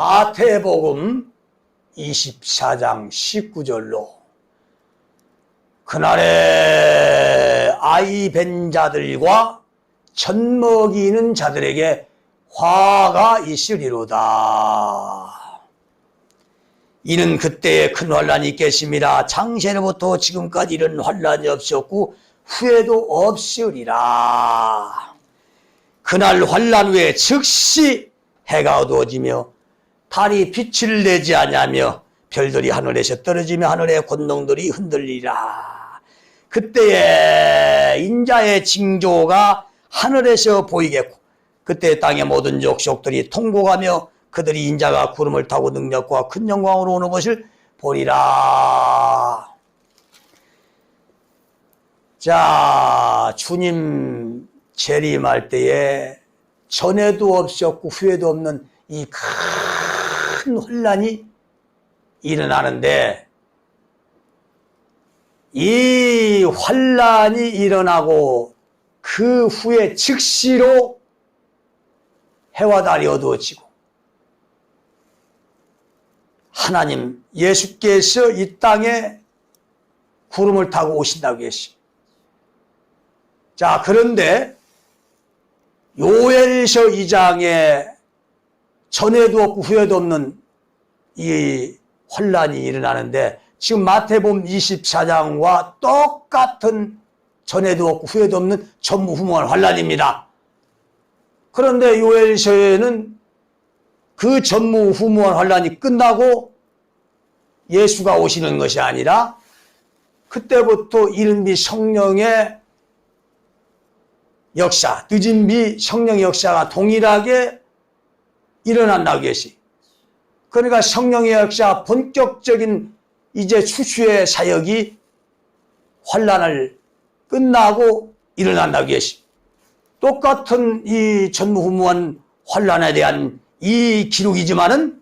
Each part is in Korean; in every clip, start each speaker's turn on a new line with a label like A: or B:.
A: 마태복음 24장 19절로 그날에 아이 벤 자들과 젖먹이는 자들에게 화가 있으리로다. 이는 그때에 큰 환란이 있겠습니다. 창세로부터 지금까지 이런 환란이 없었고 후에도 없으리라. 그날 환란 후에 즉시 해가 어두워지며 달이 빛을 내지 아니하며 별들이 하늘에서 떨어지며 하늘의 권능들이 흔들리라. 그때에 인자의 징조가 하늘에서 보이겠고 그때 땅의 모든 족속들이 통곡하며 그들이 인자가 구름을 타고 능력과 큰 영광으로 오는 것을 보리라. 자, 주님 재림할 때에 전에도 없었고 후에도 없는 이 큰 혼란이 일어나는데, 이 환란이 일어나고 그 후에 즉시로 해와 달이 어두워지고 하나님 예수께서 이 땅에 구름을 타고 오신다고 했습니다. 자, 그런데 요엘서 2장에 전에도 없고 후에도 없는 이 혼란이 일어나는데, 지금 마태복음 24장과 똑같은 전에도 없고 후에도 없는 전무후무한 환란입니다. 그런데 요엘서에는 그 전무후무한 환란이 끝나고 예수가 오시는 것이 아니라 그때부터 이른 비 성령의 역사, 늦은 비 성령의 역사가 동일하게 일어난다고 했어요. 그러니까 성령의 역사, 본격적인 이제 추수의 사역이 환란을 끝나고 일어난다고 했어요. 똑같은 이 전무후무한 환란에 대한 이 기록이지만은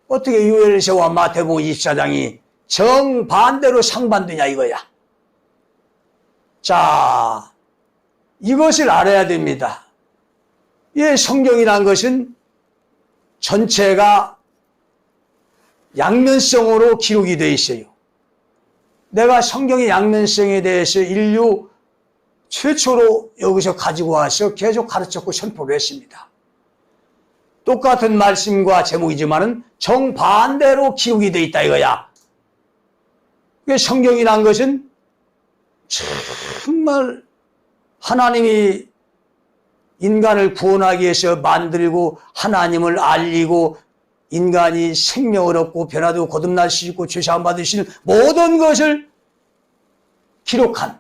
A: 어떻게 요엘서와 마태복음 24장이 정반대로 상반되냐 이거야. 자, 이것을 알아야 됩니다. 이 성경이란 것은 전체가 양면성으로 기록이 되어 있어요. 내가 성경의 양면성에 대해서 인류 최초로 여기서 가지고 와서 계속 가르쳤고 선포를 했습니다. 똑같은 말씀과 제목이지만은 정반대로 기록이 되어 있다 이거야. 성경이란 것은 정말 하나님이 인간을 구원하기 위해서 만들고 하나님을 알리고 인간이 생명을 얻고 변화되고 거듭날 수 있고 죄사함 받을 수 있는 모든 것을 기록한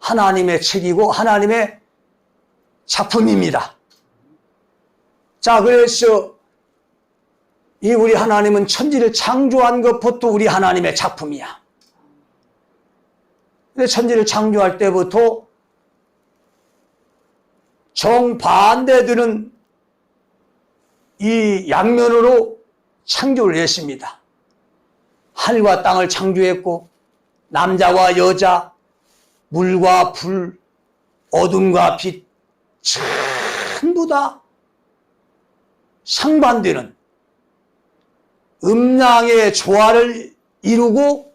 A: 하나님의 책이고 하나님의 작품입니다. 자, 그래서 이 우리 하나님은 천지를 창조한 것부터 우리 하나님의 작품이야. 근데 천지를 창조할 때부터 정반대되는 이 양면으로 창조를 했습니다. 하늘과 땅을 창조했고 남자와 여자, 물과 불, 어둠과 빛 전부 다 상반되는 음양의 조화를 이루고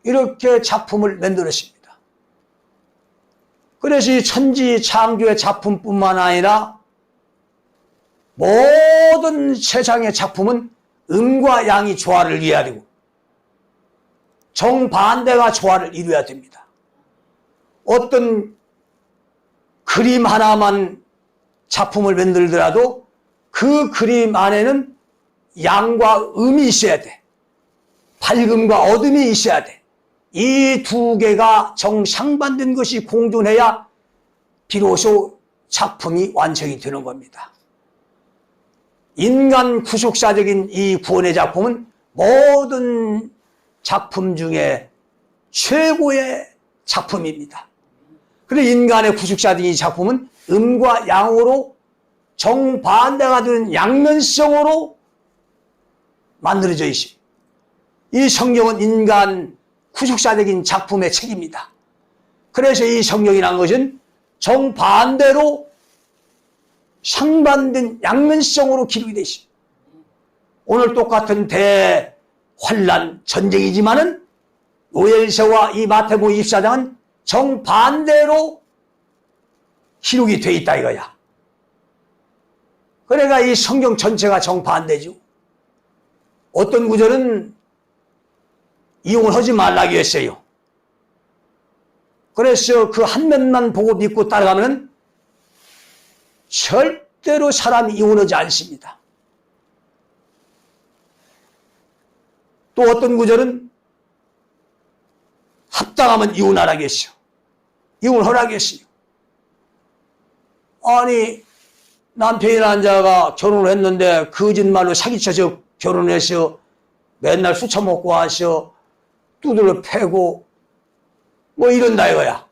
A: 이렇게 작품을 만들었습니다. 그래서 이 천지 창조의 작품뿐만 아니라 모든 세상의 작품은 음과 양이 조화를 이루어야 되고 정반대가 조화를 이루어야 됩니다. 어떤 그림 하나만 작품을 만들더라도 그 그림 안에는 양과 음이 있어야 돼. 밝음과 어둠이 있어야 돼. 이 두 개가 정상반된 것이 공존해야 비로소 작품이 완성이 되는 겁니다. 인간 구속사적인 이 구원의 작품은 모든 작품 중에 최고의 작품입니다. 그런데 인간의 구속사적인 이 작품은 음과 양으로 정반대가 되는 양면성으로 만들어져 있습니다. 이 성경은 인간 구속사적인 작품의 책입니다. 그래서 이 성경이라는 것은 정반대로 상반된 양면성으로 기록이 되시. 오늘 똑같은 대환란 전쟁이지만은 요엘서와 이 마태복음 24장은 정반대로 기록이 돼 있다 이거야. 그러니까 이 성경 전체가 정반대죠. 어떤 구절은 이용을 하지 말라고 했어요. 그래서 그 한 면만 보고 믿고 따라가면 절대로 사람이 이혼하지 않습니다. 또 어떤 구절은 합당하면 이혼하라고 했어요. 이혼하라고 했어요. 아니 남편이라는 자가 결혼을 했는데 거짓말로 사기쳐서 결혼해서 맨날 술 처먹고 와서 두들러 패고 뭐 이런다 이거야.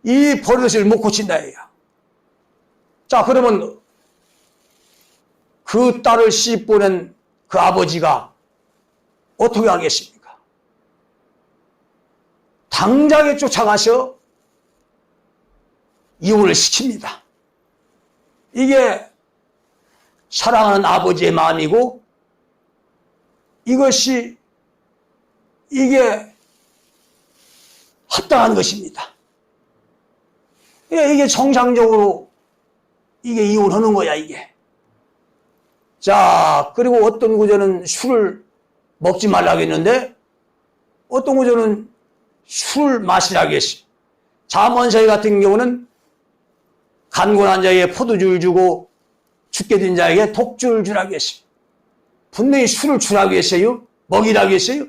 A: 이 버릇을 못 고친다 이거야. 자 그러면 그 딸을 시집 보낸 그 아버지가 어떻게 하겠습니까? 당장에 쫓아가서 이혼을 시킵니다. 이게 사랑하는 아버지의 마음이고 이게 합당한 것입니다. 이게 정상적으로 이게 이혼하는 거야 이게. 자 그리고 어떤 구절은 술을 먹지 말라고 했는데 어떤 구절은 술을 마시라고 했어요. 잠언서기 같은 경우는 간곤한 자에게 포도주를 주고 죽게 된 자에게 독주를 주라고 했어요. 분명히 술을 주라고 했어요. 먹이라고 했어요.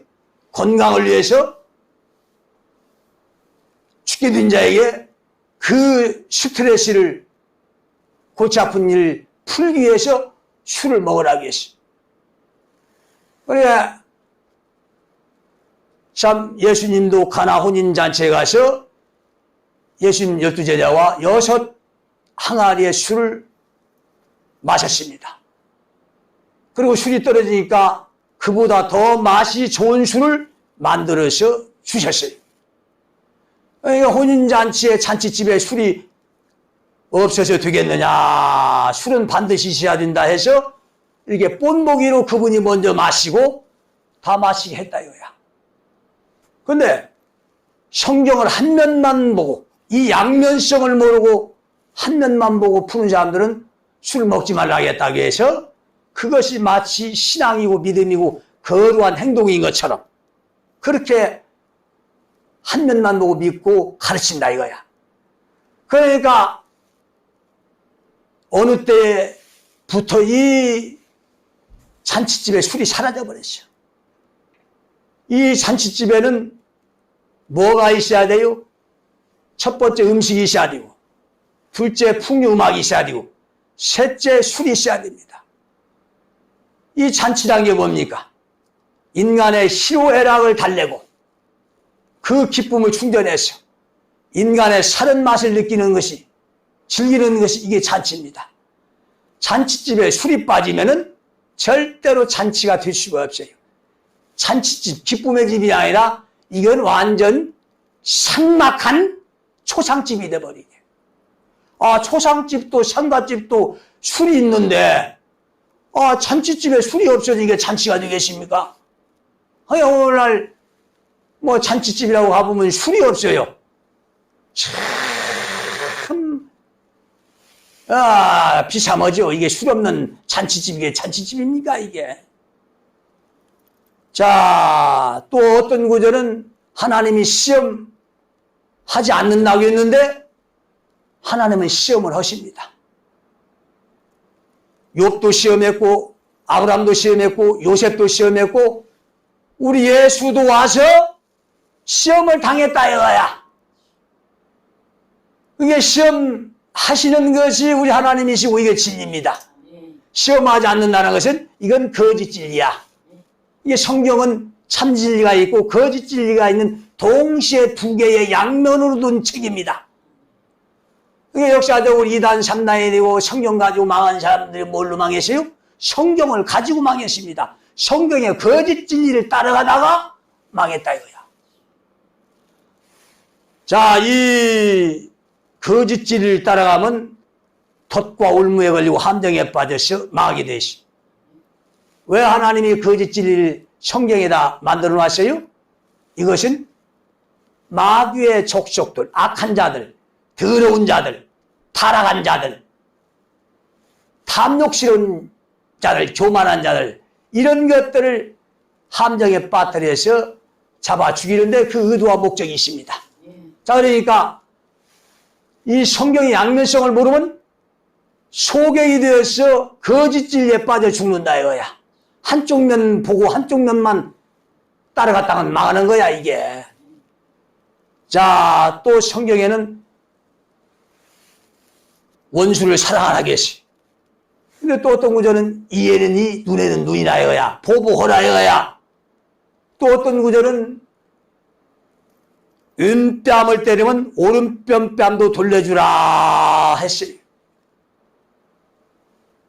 A: 건강을 위해서 죽게 된 자에게 그 스트레스를 골치 아픈 일을 풀기 위해서 술을 먹으라고 했어요. 그래 참 예수님도 가나 혼인잔치에 가서 예수님 12제자와 6 항아리의 술을 마셨습니다. 그리고 술이 떨어지니까 그보다 더 맛이 좋은 술을 만들어서 주셨어요. 그러니까 혼인잔치에 잔치집에 술이 없어서 되겠느냐. 술은 반드시 있어야 된다 해서 이렇게 본보기로 그분이 먼저 마시고 다 마시게 했다 이거야. 근데 성경을 한 면만 보고 이 양면성을 모르고 한 면만 보고 푸는 사람들은 술 먹지 말라고 했다고 해서 그것이 마치 신앙이고 믿음이고 거룩한 행동인 것처럼 그렇게 한 면만 보고 믿고 가르친다 이거야. 그러니까 어느 때부터 이 잔치집에 술이 사라져버렸어. 이 잔치집에는 뭐가 있어야 돼요? 첫 번째 음식이 있어야 되고 둘째 풍류음악이 있어야 되고 셋째 술이 있어야 됩니다. 이 잔치란 게 뭡니까? 인간의 희로애락을 달래고 그 기쁨을 충전해서 인간의 사는 맛을 느끼는 것이 즐기는 것이 이게 잔치입니다. 잔치집에 술이 빠지면은 절대로 잔치가 될 수가 없어요. 잔치집, 기쁨의 집이 아니라 이건 완전 삭막한 초상집이 돼버리게. 아, 초상집도 상가집도 술이 있는데 아, 잔치집에 술이 없어지니까 잔치가 되겠습니까? 오늘날 뭐 잔치집이라고 가보면 술이 없어요. 참 비참하죠. 이게 술 없는 잔치집, 이게 잔치집입니까 이게? 자, 또 어떤 구절은 하나님이 시험하지 않는다고 했는데 하나님은 시험을 하십니다. 욥도 시험했고 아브라함도 시험했고 요셉도 시험했고 우리 예수도 와서 시험을 당했다 이거야. 그게 시험하시는 것이 우리 하나님이시고 이게 진리입니다. 시험하지 않는다는 것은 이건 거짓 진리야. 이게 성경은 참 진리가 있고 거짓 진리가 있는 동시에 두 개의 양면으로 둔 책입니다. 이게 역사적으로 2단 3단이 되고 성경 가지고 망한 사람들이 뭘로 망했어요? 성경을 가지고 망했습니다. 성경의 거짓 진리를 따라가다가 망했다 이거야. 자, 이 거짓 진리를 따라가면 덫과 올무에 걸리고 함정에 빠져서 망하게 되시. 왜 하나님이 거짓 진리를 성경에다 만들어 놨어요? 이것은 마귀의 족속들, 악한 자들, 더러운 자들, 타락한 자들, 탐욕스러운 자들, 교만한 자들, 이런 것들을 함정에 빠뜨려서 잡아 죽이는데 그 의도와 목적이 있습니다. 자, 그러니까 이 성경의 양면성을 모르면 소경이 되어서 거짓 진리에 빠져 죽는다 이거야. 한쪽 면 보고 한쪽 면만 따라갔다간 망하는 거야 이게. 자, 또 성경에는 원수를 사랑하라 계시. 근데 또 어떤 구절은 이에는 이, 눈에는 눈이라 이거야. 보복하라 이거야. 또 어떤 구절은 왼뺨을 때리면 오른편 뺨도 돌려주라 했어요.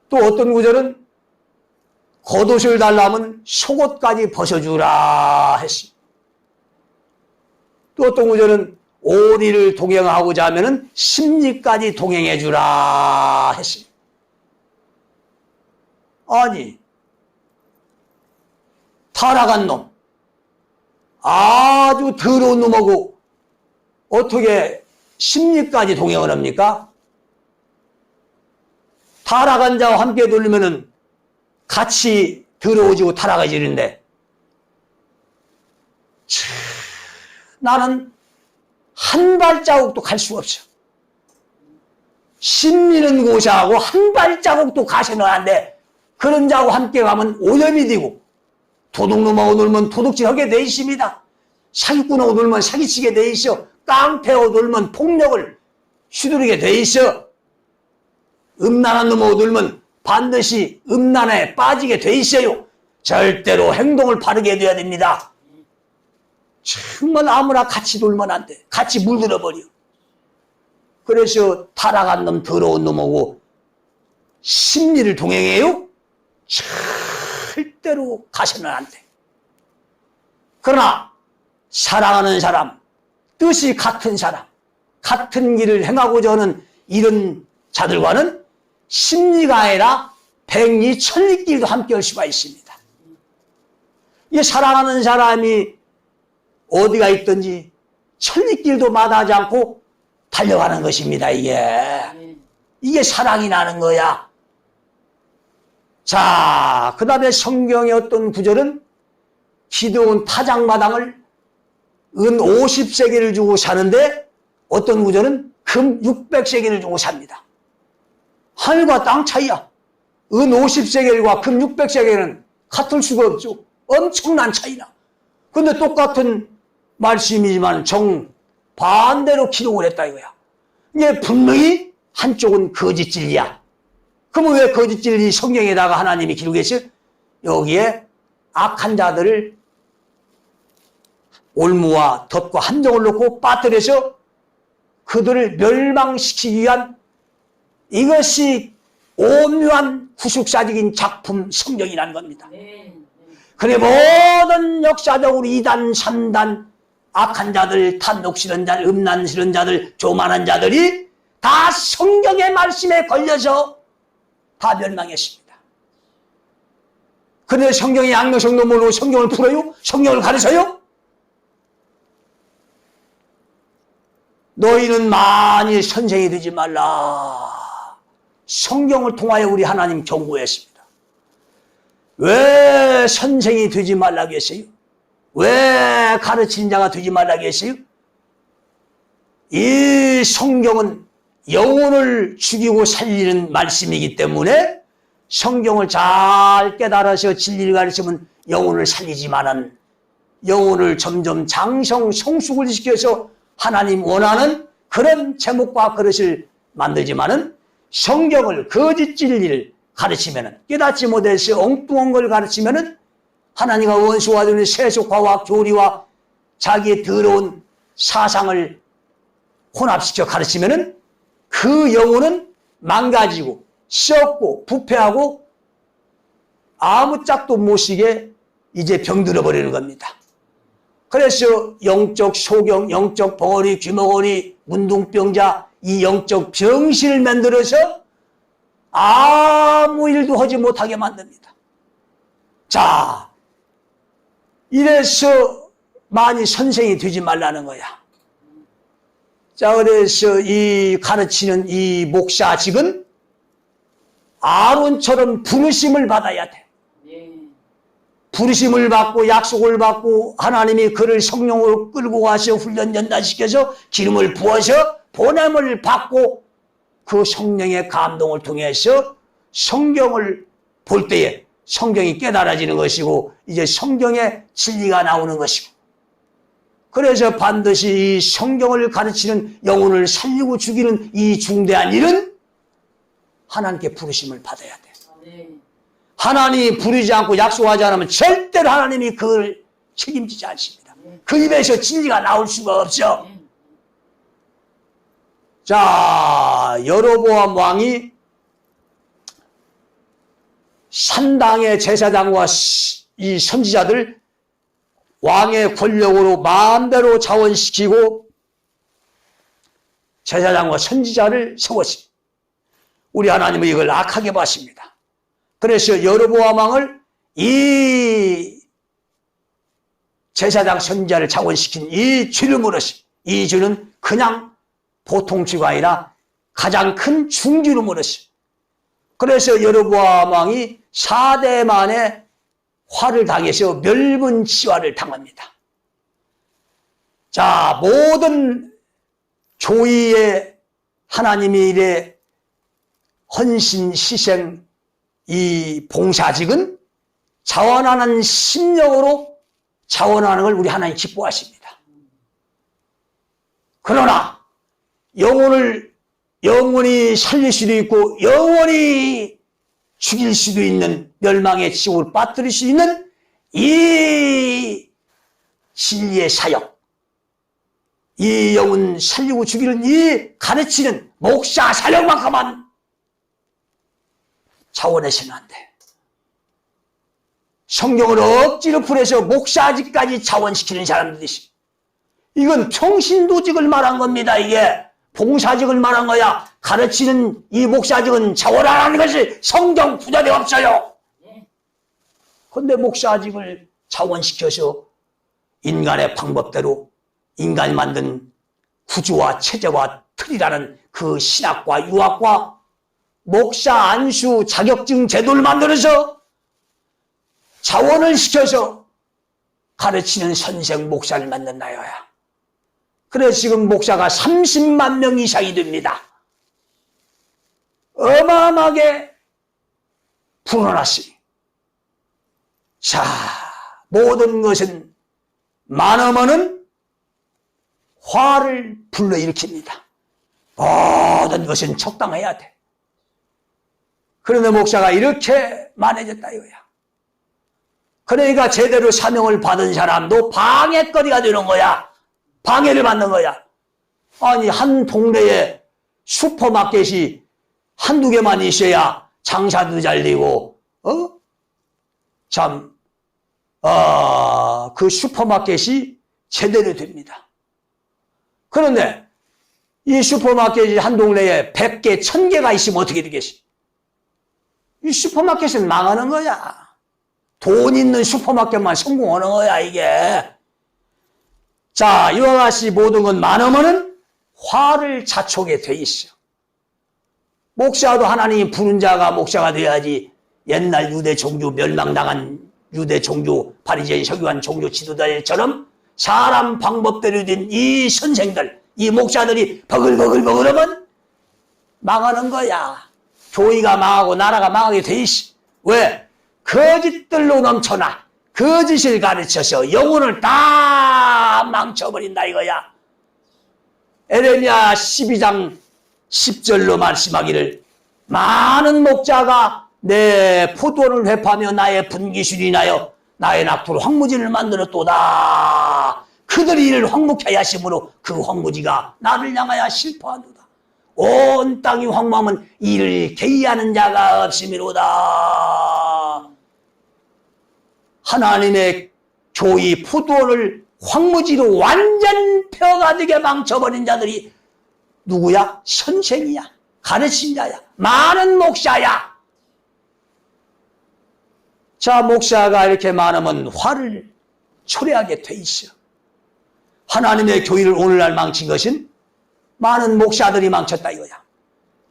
A: 또 어떤 구절은 겉옷을 달라면 속옷까지 벗어주라 했어요. 또 어떤 구절은 오리를 동행하고자 하면은 심리까지 동행해주라 했어요. 아니, 타락한 놈, 아주 더러운 놈하고 어떻게 심리까지 동행을 합니까? 타락한 자와 함께 돌리면은 같이 더러워지고 타락해지는데, 나는 한 발자국도 갈 수가 없어. 심리는 고사하고 한 발자국도 가서는 안 돼. 그런 자하고 함께 가면 오염이 되고, 도둑놈하고 놀면 도둑질하게 돼 있습니다. 사기꾼하고 놀면 사기치게 돼 있어. 깡패하고 놀면 폭력을 휘두르게 돼 있어. 음란한 놈하고 놀면 반드시 음란에 빠지게 돼 있어요. 절대로 행동을 바르게 돼야 됩니다. 정말 아무나 같이 놀면 안 돼. 같이 물들어버려. 그래서 타락한 놈, 더러운 놈하고 심리를 동행해요? 절대로 가서는 안 돼. 그러나 사랑하는 사람, 뜻이 같은 사람, 같은 길을 행하고자 하는 이런 자들과는 심리가 아니라 백리 천리길도 함께 할 수가 있습니다. 이 사랑하는 사람이 어디가 있든지 천리길도 마다하지 않고 달려가는 것입니다. 이게 사랑이 나는 거야. 자, 그 다음에 성경의 어떤 구절은 기드온 타작마당을 은 50세겔을 주고 사는데 어떤 구절은 금 600세겔을 주고 삽니다. 하늘과 땅 차이야. 은 50세겔과 금 600세겔은 같을 수가 없죠. 엄청난 차이나. 근데 똑같은 말씀이지만 정반대로 기록을 했다 이거야. 이게 분명히 한쪽은 거짓 진리야. 그러면 왜 거짓 진리 성경에다가 하나님이 기록했어요? 여기에 악한 자들을 올무와 덫과 함정을 놓고 빠뜨려서 그들을 멸망시키기 위한 이것이 오묘한 구속사적인 작품 성경이라는 겁니다. 그래 모든 역사적으로 2단, 3단 악한 자들, 탐욕스러운 자들, 음란스러운 자들, 교만한 자들이 다 성경의 말씀에 걸려서 다 멸망했습니다. 그런데 성경의 양면성도 모르고 성경을 풀어요? 성경을 가르쳐요? 너희는 만일 선생이 되지 말라. 성경을 통하여 우리 하나님 경고했습니다. 왜 선생이 되지 말라고 했어요? 왜 가르치는 자가 되지 말라고 했어요? 이 성경은 영혼을 죽이고 살리는 말씀이기 때문에 성경을 잘 깨달아서 진리를 가르치면 영혼을 살리지만은 영혼을 점점 장성 성숙을 시켜서 하나님 원하는 그런 제목과 그릇을 만들지만은 성경을 거짓 진리를 가르치면은 깨닫지 못해서 엉뚱한 걸 가르치면은 하나님과 원수와 되는 세속화와 교리와 자기의 더러운 사상을 혼합시켜 가르치면은 그 영혼은 망가지고 썩고 부패하고 아무 짝도 못 쓰게 이제 병들어 버리는 겁니다. 그래서 영적 소경, 영적 벙어리, 귀머거리, 문둥병자 이 영적 병신을 만들어서 아무 일도 하지 못하게 만듭니다. 자, 이래서 많이 선생이 되지 말라는 거야. 자, 그래서 이 가르치는 이 목사직은 아론처럼 부르심을 받아야 돼. 부르심을 받고 약속을 받고 하나님이 그를 성령으로 끌고 가서 훈련 연단시켜서 기름을 부어서 보냄을 받고 그 성령의 감동을 통해서 성경을 볼 때에 성경이 깨달아지는 것이고 이제 성경의 진리가 나오는 것이고 그래서 반드시 이 성경을 가르치는 영혼을 살리고 죽이는 이 중대한 일은 하나님께 부르심을 받아야 돼. 하나님이 부르지 않고 약속하지 않으면 절대로 하나님이 그걸 책임지지 않습니다. 그 입에서 진리가 나올 수가 없죠. 자, 여로보암 왕이 산당의 제사장과 이 선지자들 왕의 권력으로 마음대로 자원시키고 제사장과 선지자를 세웠습니다. 우리 하나님은 이걸 악하게 봤습니다. 그래서 여로보암 왕을 이 제사장 선지자를 자원시킨 이 죄를 물었습니다. 이 죄는 그냥 보통 죄가 아니라 가장 큰 중죄로 물었습니다. 그래서 여로보암 왕이 4대 만에 화를 당해서 멸문치화를 당합니다. 자, 모든 조의의 하나님의 일에 헌신, 희생, 이 봉사직은 자원하는 심령으로 자원하는 걸 우리 하나님 기뻐하십니다. 그러나 영원히 살릴 수도 있고 영원히 죽일 수도 있는 멸망의 지옥을 빠뜨릴 수 있는 이 진리의 사역, 이 영혼 살리고 죽이는 이 가르치는 목사 사역만큼만 자원해서는 안 돼. 성경을 억지로 풀어서 목사직까지 자원시키는 사람들이 있어. 이건 평신도직을 말한 겁니다. 이게 봉사직을 말한 거야. 가르치는 이 목사직은 자원하라는 것이 성경 구절에 없어요. 그런데 목사직을 자원시켜서 인간의 방법대로 인간이 만든 구조와 체제와 틀이라는 그 신학과 유학과 목사 안수 자격증 제도를 만들어서 자원을 시켜서 가르치는 선생 목사를 만든다요야. 그래서 지금 목사가 30만 명 이상이 됩니다. 어마어마하게 불어났으니. 자, 모든 것은 많으면은 화를 불러일으킵니다. 모든 것은 적당해야 돼. 그런데 목사가 이렇게 만해졌다 이거야. 그러니까 제대로 사명을 받은 사람도 방해거리가 되는 거야. 방해를 받는 거야. 아니, 한 동네에 슈퍼마켓이 한두 개만 있어야 장사도 잘 되고, 그 슈퍼마켓이 제대로 됩니다. 그런데 이 슈퍼마켓이 한 동네에 100개, 1000개가 있으면 어떻게 되겠어? 이 슈퍼마켓은 망하는 거야. 돈 있는 슈퍼마켓만 성공하는 거야, 이게. 자, 이와 같이 모든 건 많으면은 화를 자초게 돼 있어. 목사도 하나님이 부른 자가 목사가 돼야지. 옛날 유대 종교 멸망당한 유대 종교 바리새인 서기관 종교 지도자들처럼 사람 방법대로 된 이 선생들, 이 목사들이 버글버글버글하면 망하는 거야. 교회가 망하고 나라가 망하게 돼 있어. 왜? 거짓들로 넘쳐나 거짓을 가르쳐서 영혼을 다 망쳐버린다 이거야. 에레미야 12장 10절로 말씀하기를 많은 목자가 내 포도원을 회파하며 나의 분기술이 나여 나의 낙토로 황무지를 만들었도다. 그들이 이를 황무케 하심으로 그 황무지가 나를 향하여 실패하노다. 온 땅이 황무하면 이를 개의하는 자가 없음이로다. 하나님의 교회 포도원을 황무지로 완전 펴가지게 망쳐버린 자들이 누구야? 선생이야. 가르친 자야. 많은 목사야. 자, 목사가 이렇게 많으면 화를 초래하게 돼 있어. 하나님의 교회를 오늘날 망친 것은 많은 목사들이 망쳤다 이거야.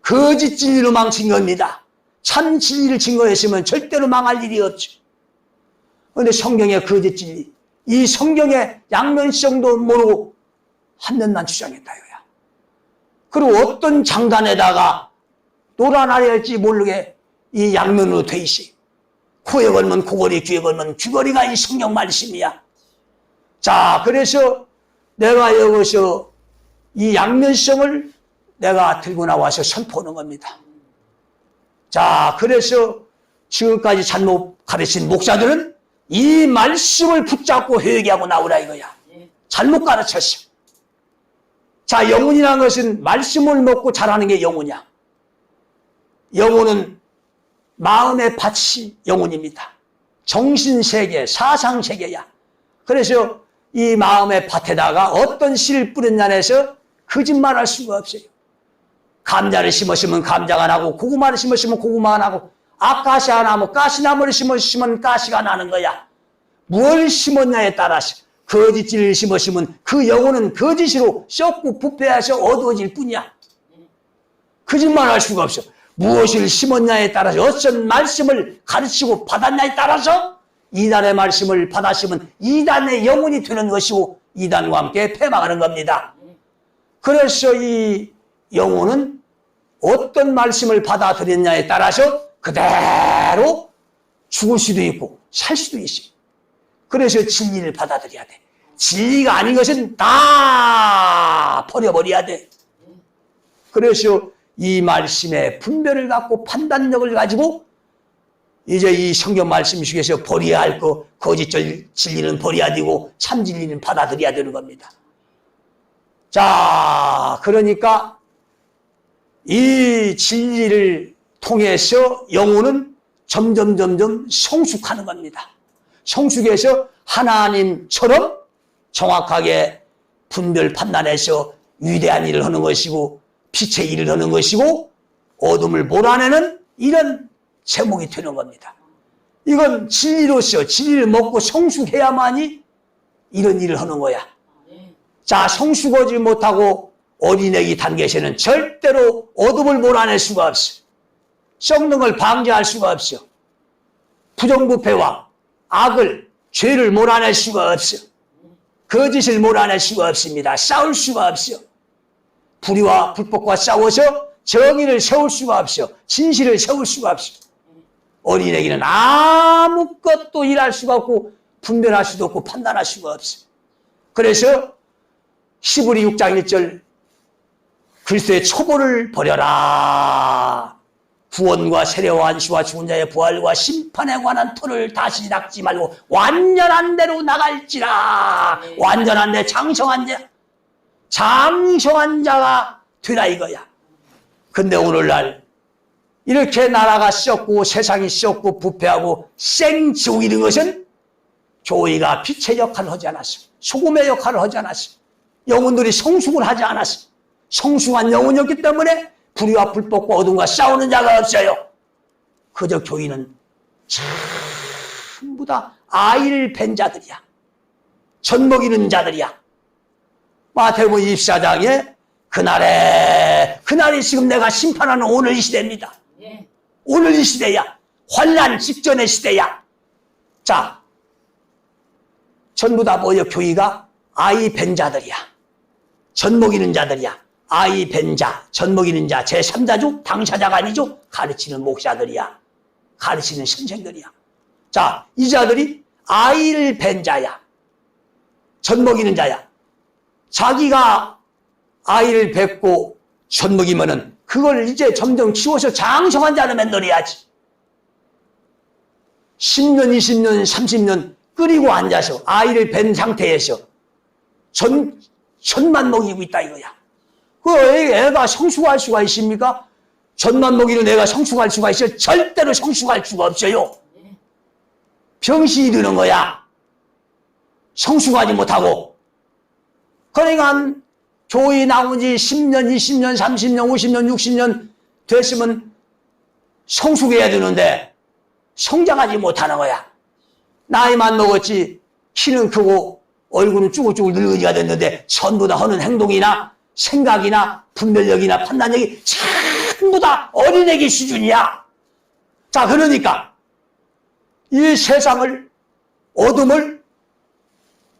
A: 거짓 진리로 망친 겁니다. 참 진리를 증거했으면 절대로 망할 일이 없죠. 그런데 성경의 거짓 진리, 이 성경의 양면성도 모르고 한 면만 주장했다 이거야. 그리고 어떤 장단에다가 놀아나야 할지 모르게 이 양면으로 돼 있어. 코에 걸면 코걸이, 귀에 걸면 귀걸이가 이 성경 말씀이야. 자, 그래서 내가 여기서 이 양면성을 내가 들고 나와서 선포하는 겁니다. 자, 그래서 지금까지 잘못 가르친 목사들은 이 말씀을 붙잡고 회개하고 나오라 이거야. 잘못 가르쳤어. 자, 영혼이라는 것은 말씀을 먹고 자라는 게 영혼이야. 영혼은 마음의 밭이 영혼입니다. 정신세계, 사상세계야. 그래서 이 마음의 밭에다가 어떤 씨를 뿌렸냐 해서 거짓말할 수가 없어요. 감자를 심었으면 감자가 나고, 고구마를 심었으면 고구마가 나고, 아카시아 나무, 가시나무를 심었으면 가시가 나는 거야. 뭘 심었냐에 따라서 거짓을 심었으면 그 영혼은 거짓으로 썩고 부패해서 어두워질 뿐이야. 거짓말할 수가 없어. 무엇을 심었냐에 따라서 어떤 말씀을 가르치고 받았냐에 따라서 이단의 말씀을 받았으면 이단의 영혼이 되는 것이고 이단과 함께 패망하는 겁니다. 그래서 이 영혼은 어떤 말씀을 받아들였냐에 따라서 그대로 죽을 수도 있고 살 수도 있어요. 그래서 진리를 받아들여야 돼. 진리가 아닌 것은 다 버려버려야 돼. 그래서 이 말씀의 분별을 갖고 판단력을 가지고 이제 이 성경 말씀 속에서 버려야 할 거, 거짓 진리는 버려야 되고 참 진리는 받아들여야 되는 겁니다. 자, 그러니까 이 진리를 통해서 영혼은 점점 성숙하는 겁니다. 성숙해서 하나님처럼 정확하게 분별 판단해서 위대한 일을 하는 것이고 빛의 일을 하는 것이고 어둠을 몰아내는 이런 제목이 되는 겁니다. 이건 진리로서 진리를 먹고 성숙해야만이 이런 일을 하는 거야. 자, 성숙하지 못하고 어린애기 단계에서는 절대로 어둠을 몰아낼 수가 없어. 썩는 걸 방지할 수가 없어. 부정부패와 악을, 죄를 몰아낼 수가 없어. 거짓을 몰아낼 수가 없습니다. 싸울 수가 없어. 불의와 불법과 싸워서 정의를 세울 수가 없어. 진실을 세울 수가 없어. 어린애기는 아무것도 일할 수가 없고 분별할 수도 없고 판단할 수가 없어. 그래서 히브리 6장 1절 그리스도의 초보를 버려라. 구원과 세례와 안수와 죽은 자의 부활과 심판에 관한 토를 다시 닦지 말고 완전한 대로 나갈지라. 완전한 대, 장성한 자. 장성한 자가 되라 이거야. 근데 오늘날 이렇게 나라가 썩고 세상이 썩고 부패하고 생지옥 이런 것은 교회가 빛의 역할을 하지 않았어. 소금의 역할을 하지 않았어. 영혼들이 성숙을 하지 않았어. 성숙한 영혼이었기 때문에 불의와 불법과 어둠과 싸우는 자가 없어요. 그저 교인은 전부 다 아이를 뵌 자들이야. 젖 먹이는 자들이야. 마태복음 24장에 그날이 지금 내가 심판하는 오늘 이 시대입니다. 오늘 이 시대야. 환난 직전의 시대야. 자, 전부 다 뭐여? 교회가 아이 뵌 자들이야. 젖 먹이는 자들이야. 아이 뵌 자, 젖 먹이는 자, 제3자죠? 당사자가 아니죠? 가르치는 목사들이야. 가르치는 선생들이야. 자, 이 자들이 아이를 뵌 자야. 젖 먹이는 자야. 자기가 아이를 뵙고 젖 먹이면은 그걸 이제 점점 키워서 장성한 자를 만들어야지. 10년, 20년, 30년 끓이고 앉아서 아이를 뵌 상태에서 젖만 먹이고 있다 이거야. 그 애가 성숙할 수가 있습니까? 젖만 먹이는 애가 성숙할 수가 있어요? 절대로 성숙할 수가 없어요. 병신이 되는 거야. 성숙하지 못하고. 그러니까 교회 나온 지 10년, 20년, 30년, 50년, 60년 됐으면 성숙해야 되는데 성장하지 못하는 거야. 나이만 먹었지 키는 크고 얼굴은 쭈글쭈글 늙은이가 됐는데 전부 다 하는 행동이나 생각이나 분별력이나 판단력이 전부 다 어린애기 수준이야. 자, 그러니까 이 세상을, 어둠을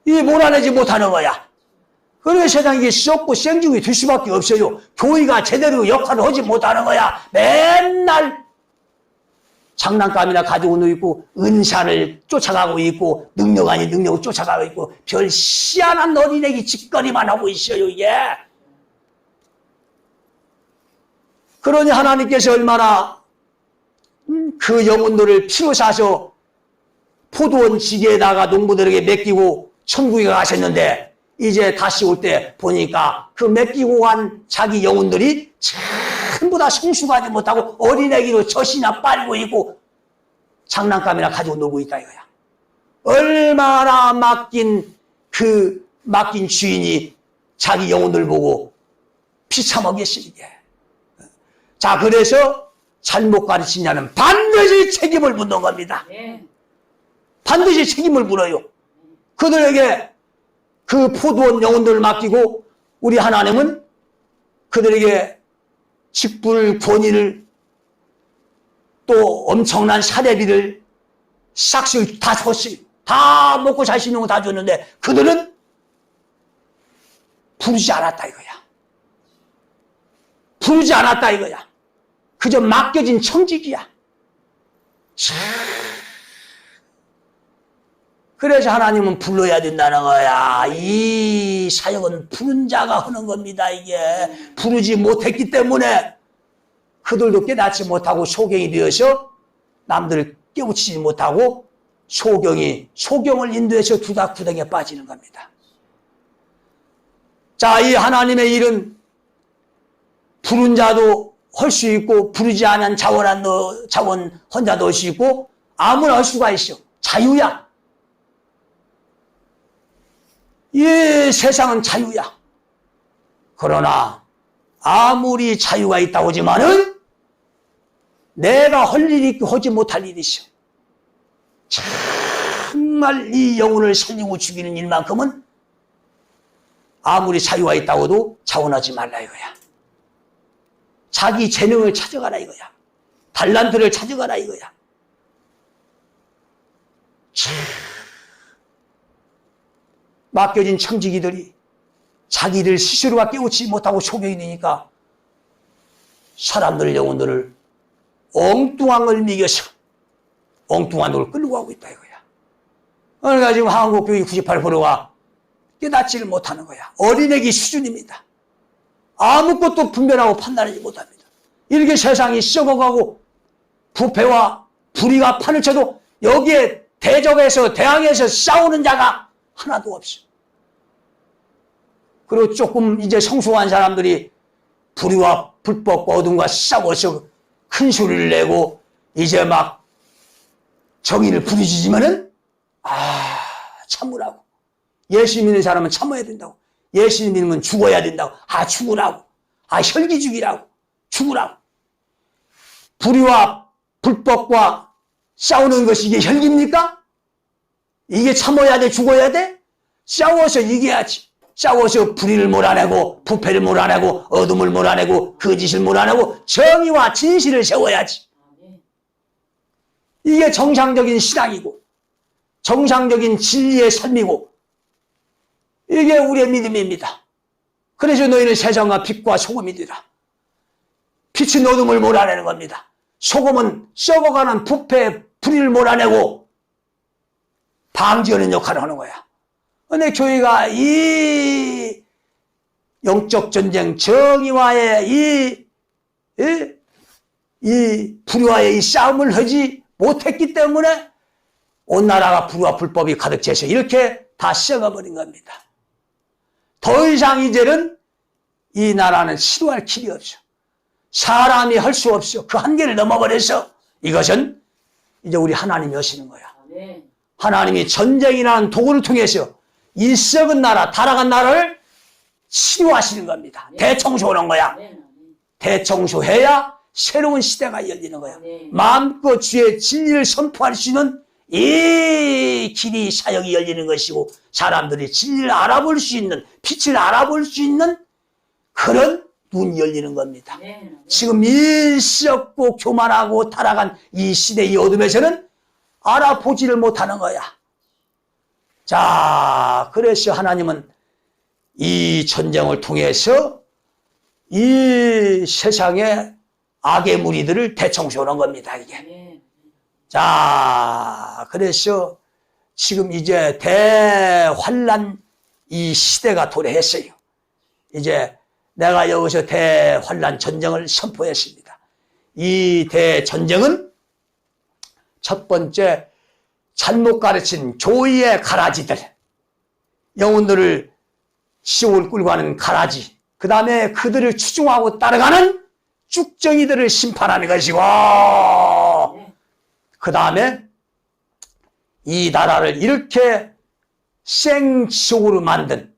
A: 몰아내지 못하는 거야. 그래서 세상이 이게 썩고 생중이 될 수밖에 없어요. 교회가 제대로 역할을 하지 못하는 거야. 맨날 장난감이나 가지고 있고 은사를 쫓아가고 있고 능력 아닌 능력을 쫓아가고 있고 별 희한한 어린애기 짓거리만 하고 있어요, 이게. 그러니 하나님께서 얼마나 그 영혼들을 피로 사서 포도원 지게에다가 농부들에게 맡기고 천국에 가셨는데 이제 다시 올 때 보니까 그 맡기고 간 자기 영혼들이 전부 다 성숙하지 못하고 어린애기로 젖이나 빨고 있고 장난감이나 가지고 놀고 있다 이거야. 얼마나 맡긴 주인이 자기 영혼들 보고 비참하겠어 이게. 자, 그래서 잘못 가르친 자는 반드시 책임을 묻는 겁니다. 반드시 책임을 물어요. 그들에게 그 포도원 영혼들을 맡기고 우리 하나님은 그들에게 직분을, 권위를, 또 엄청난 사례비를 싹쓸이 다 줬어요. 다 먹고 살 수 있는 거 다 줬는데 그들은 부르지 않았다 이거야. 부르지 않았다 이거야. 그저 맡겨진 청직이야. 그래서 하나님은 불러야 된다는 거야. 이 사역은 부른 자가 하는 겁니다. 이게 부르지 못했기 때문에 그들도 깨닫지 못하고 소경이 되어서 남들을 깨우치지 못하고 소경을 인도해서 두닥두닥에 빠지는 겁니다. 자, 이 하나님의 일은 부른 자도 할 수 있고 부르지 않은 자원 혼자도 할 수 있고 아무나 할 수가 있어. 자유야. 이 세상은 자유야. 그러나 아무리 자유가 있다고 하지만은 내가 할 일이 있고 하지 못할 일이 있어. 정말 이 영혼을 살리고 죽이는 일만큼은 아무리 자유가 있다고도 자원하지 말라 이거야. 자기 재능을 찾아가라 이거야. 달란트를 찾아가라 이거야. 맡겨진 청지기들이 자기를 스스로가 깨우치지 못하고 소경이 되니까 사람들 영혼들을 엉뚱한 걸 미겨서 엉뚱한 돌을 끌고 가고 있다 이거야. 그러니까 지금 한국교회 98%가 깨닫지를 못하는 거야. 어린애기 수준입니다. 아무것도 분별하고 판단하지 못합니다. 이렇게 세상이 썩어가고 부패와 불의가 판을 쳐도 여기에 대적해서 대항해서 싸우는 자가 하나도 없어. 그리고 조금 이제 성숙한 사람들이 불의와 불법과 어둠과 싸워서 큰 소리를 내고 이제 막 정의를 부르짖으면은 참으라고. 예수 믿는 사람은 참아야 된다고. 예수 믿으면 죽어야 된다고. 죽으라고. 혈기 죽이라고. 죽으라고. 불의와 불법과 싸우는 것이 이게 혈기입니까? 이게 참아야 돼? 죽어야 돼? 싸워서 이겨야지. 싸워서 불의를 몰아내고 부패를 몰아내고 어둠을 몰아내고 거짓을 몰아내고 정의와 진실을 세워야지. 이게 정상적인 신앙이고 정상적인 진리의 삶이고 이게 우리의 믿음입니다. 그래서 너희는 세상과 빛과 소금이 되라. 빛은 어둠을 몰아내는 겁니다. 소금은 썩어가는 부패, 불의를 몰아내고 방지하는 역할을 하는 거야. 근데 교회가 이 영적 전쟁, 정의와의 이 불의와의 이 싸움을 하지 못했기 때문에 온 나라가 불의와 불법이 가득 차서 이렇게 다 썩어버린 겁니다. 더 이상 이제는 이 나라는 치료할 길이 없어. 사람이 할 수 없어. 그 한계를 넘어버려서 이것은 이제 우리 하나님이 하시는 거야. 하나님이 전쟁이라는 도구를 통해서 이 썩은 나라, 타락한 나라를 치료하시는 겁니다. 대청소하는 거야. 대청소해야 새로운 시대가 열리는 거예요.
B: 네.
A: 마음껏 주의 진리를 선포할 수 있는 이 길이 사역이 열리는 것이고 사람들이 진리를 알아볼 수 있는 빛을 알아볼 수 있는 그런 눈이 열리는 겁니다.
B: 네.
A: 지금 일시없고 교만하고 타락한 이 시대의 어둠에서는 알아보지를 못하는 거야. 자, 그래서 하나님은 이 전쟁을 통해서 이 세상의 악의 무리들을 대청소하는 겁니다, 이게.
B: 네.
A: 자, 그래서 지금 이제 대환란 이 시대가 도래했어요. 이제 내가 여기서 대환란 전쟁을 선포했습니다. 이 대전쟁은 첫 번째 잘못 가르친 조이의 가라지들, 영혼들을 시옥을 끌고 가는 가라지, 그 다음에 그들을 추종하고 따라가는 쭉정이들을 심판하는 것이고, 그 다음에 이 나라를 이렇게 생지옥으로 만든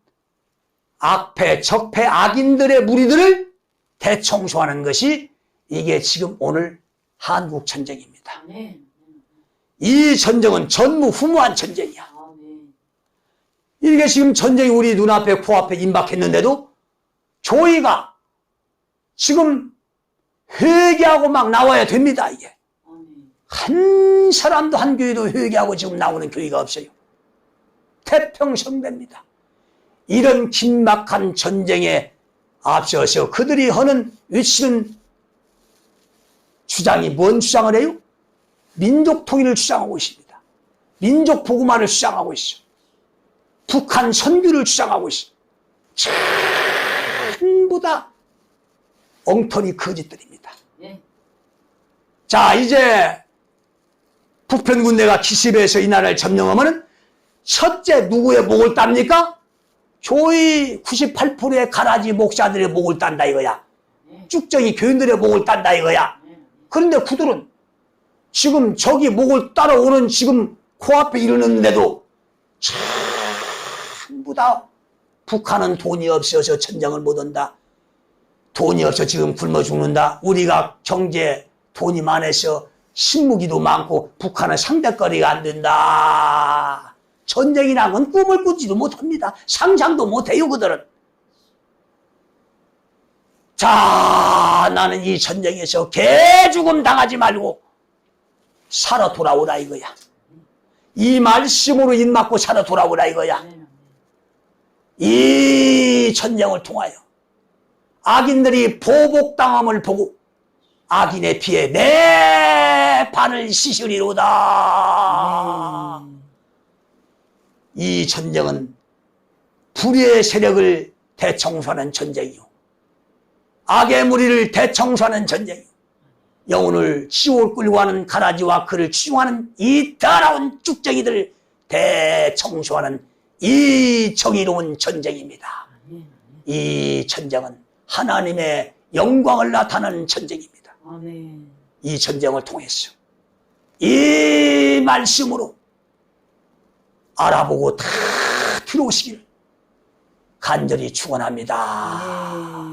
A: 악패, 적패, 악인들의 무리들을 대청소하는 것이 이게 지금 오늘 한국 전쟁입니다.
B: 네.
A: 이 전쟁은 전무후무한 전쟁이야.
B: 아, 네.
A: 이게 지금 전쟁이 우리 눈앞에 코앞에 임박했는데도 교회가 지금 회개하고 막 나와야 됩니다, 이게.
B: 아, 네.
A: 한 사람도 한 교회도 회개하고 지금 나오는 교회가 없어요. 태평성대입니다. 이런 긴막한 전쟁에 앞서서 그들이 하는 외치는 주장이 뭔 주장을 해요? 민족 통일을 주장하고 있습니다. 민족 복음화를 주장하고 있어. 북한 선교를 주장하고 있어. 전부 다 엉터리 거짓들입니다.
B: 네.
A: 자, 이제 북편 군대가 기습해서 이 나라를 점령하면은 첫째 누구의 목을 땁니까? 교회 98%의 가라지 목사들의 목을 딴다 이거야. 쭉정이 교인들의 목을 딴다 이거야. 그런데 그들은 지금 저기 목을 따라오는 지금 코앞에 이르는데도 전부 다 북한은 돈이 없어서 전쟁을 못 한다. 돈이 없어 지금 굶어 죽는다. 우리가 경제 돈이 많아서 신무기도 많고 북한은 상대거리가 안 된다. 전쟁이란 건 꿈을 꾸지도 못합니다. 상상도 못해요, 그들은. 자, 나는 이 전쟁에서 개죽음 당하지 말고 살아 돌아오라 이거야. 이 말씀으로 입맞고 살아 돌아오라 이거야. 이 전쟁을 통하여 악인들이 보복당함을 보고 악인의 피에 내 발을 씻으리로다. 이 전쟁은 불의의 세력을 대청소하는 전쟁이요. 악의 무리를 대청소하는 전쟁이요. 영혼을 지옥을 끌고 가는 가라지와 그를 추종하는 이 더러운 쭉정이들을 대청소하는 이 정의로운 전쟁입니다. 이 전쟁은 하나님의 영광을 나타내는 전쟁입니다. 이 전쟁을 통해서 이 말씀으로 알아보고 다 들어오시길 간절히 축원합니다.